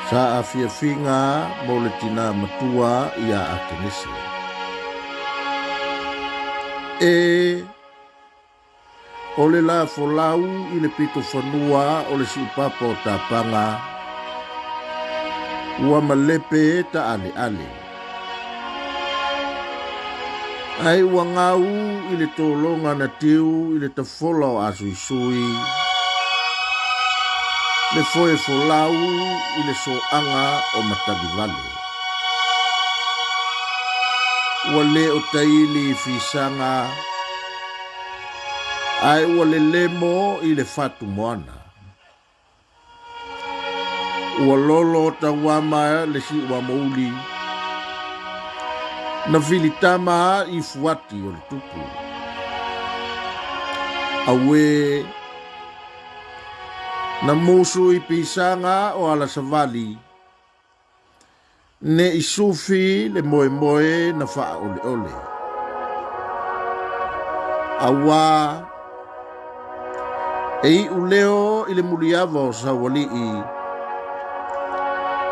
Sa afiafinga mo le tina matua ia a kenese. E o le la folau i le pito whanua o le siupapa o tapanga ua malepe ta ale ale. Ai ua ngau i le tōlonga na tiu i le tafola o asuisui. Le foe folau i le soanga o matagi vale. Ua le o taili fisanga. Ai ua le lemo i le fatu moana. Ua lolo tawama le si ua mouli. Na filitama i fuati o le tupu. Awe na musu i pisanga o ala savali. Ne isufi le moe moe na faa ole ole. Awa e uleo i le muliava o sawalii.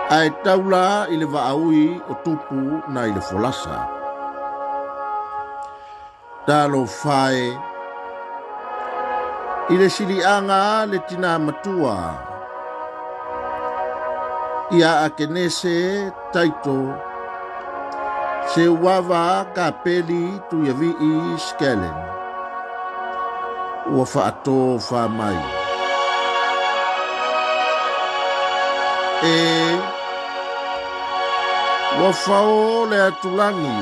Ai taula i le vaaui o tupu na i le folasa. Talo fae i le silianga le tina matua. Ia a kenese taito se wava ka peli tu yavi i skelen. Ua faato fa mai. E ua fao le atulangi.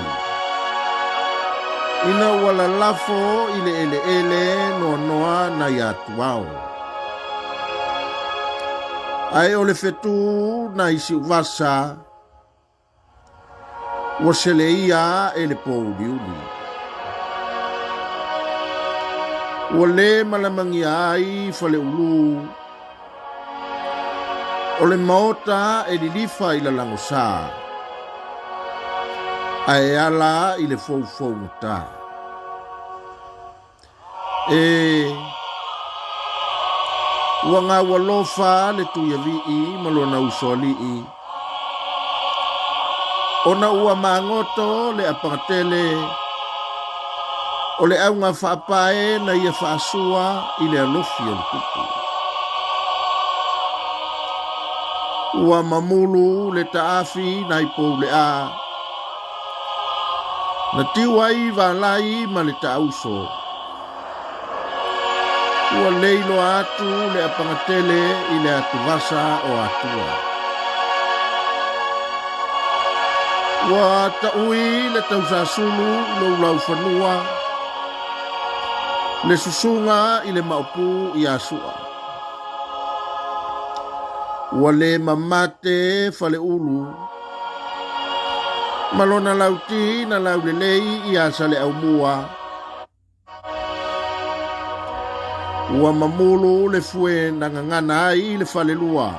Ina wala lafo ile ele ele no noa na ya tuao. Ai ole fetu na isi vasa. Waseleia ele pouliuli. Wale malamangi ai fale ulu. Ole maota e lilifa ila langosa. Ai ala ile fou fou ta. Wanga walofa le tuyavi malona usoli. Ona ua mangoto le apangatele. Ole au ngā whaapae na ia whaasua i le alofi o tupu. Ua mamulu le taafi na ipou le a. Na tiwai valai ma le tauso. Ua leilo atu le apangatele i le atuvasa o atua. Ua taui le tausasulu lo lau whanua. Le susunga i le maupu i asua. Ua le mamate fale ulu. Malona lauti na lau lelei i asale au mua. Ua mamulu le fue na ngangana i le fale lua.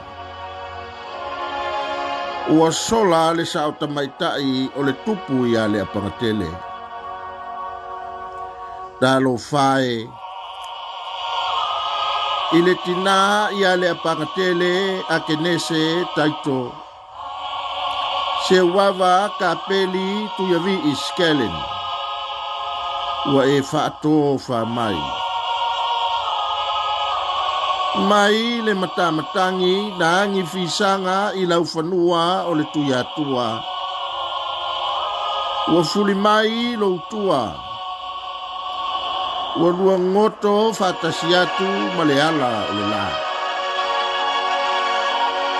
Ua sola le sauta maitai o le tupu i ale apangatele. Dalo fae. Ile tina i ale apangatele a kenese taito. Se wava ka peli tu yavi iskelen. Ua e faato fa mai. Mai le matamatangi na angi fisanga i lau whanua o le tuyatua. Ua fuli mai lo tua. Ua lua ngoto fatasiatu maleala o le la.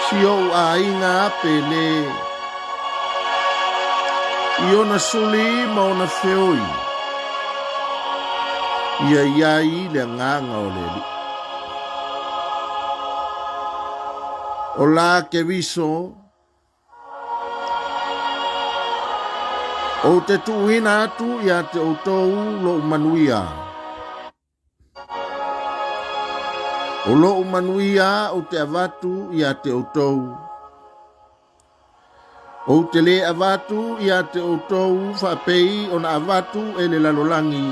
Sio a inga pele. Iona suli mauna feoi. Ia iai le nganga o le li. O la ke viso. O te tuina atu ia te outou lo manuia. O lo manuia o te avatu ia te outou. O te le avatu ia te outou whapei o na avatu e le lalolangi.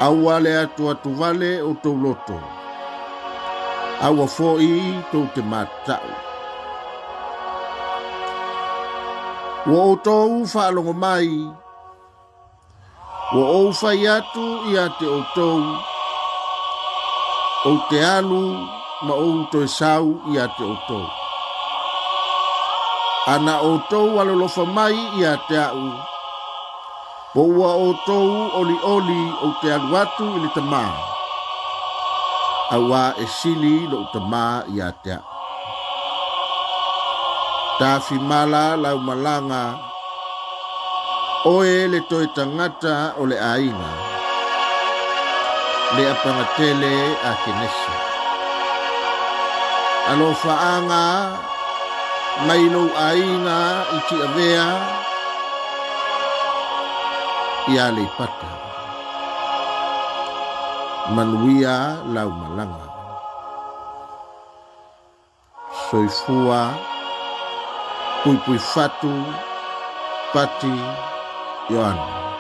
Aua le atu atu vale o tau loto. aua fo'i tau te matau. Wa o tau whaalongo mai, wa o whai atu ia te o tau, o te alu ma o toi sau ia te o tau. Ana o tau alolofa mai ia te au, po ua o tau oli oli o te alu atu ili te maa. Awa e sili lo utama ia te au. Tafi mala lau malanga, oe le toi tangata o le ainga, le apangatele a kenesi. Alo faanga, mailo ainga iti avea, ia le pata. Manuia lau malanga. Soifua, pui fatu, pati, Yohana.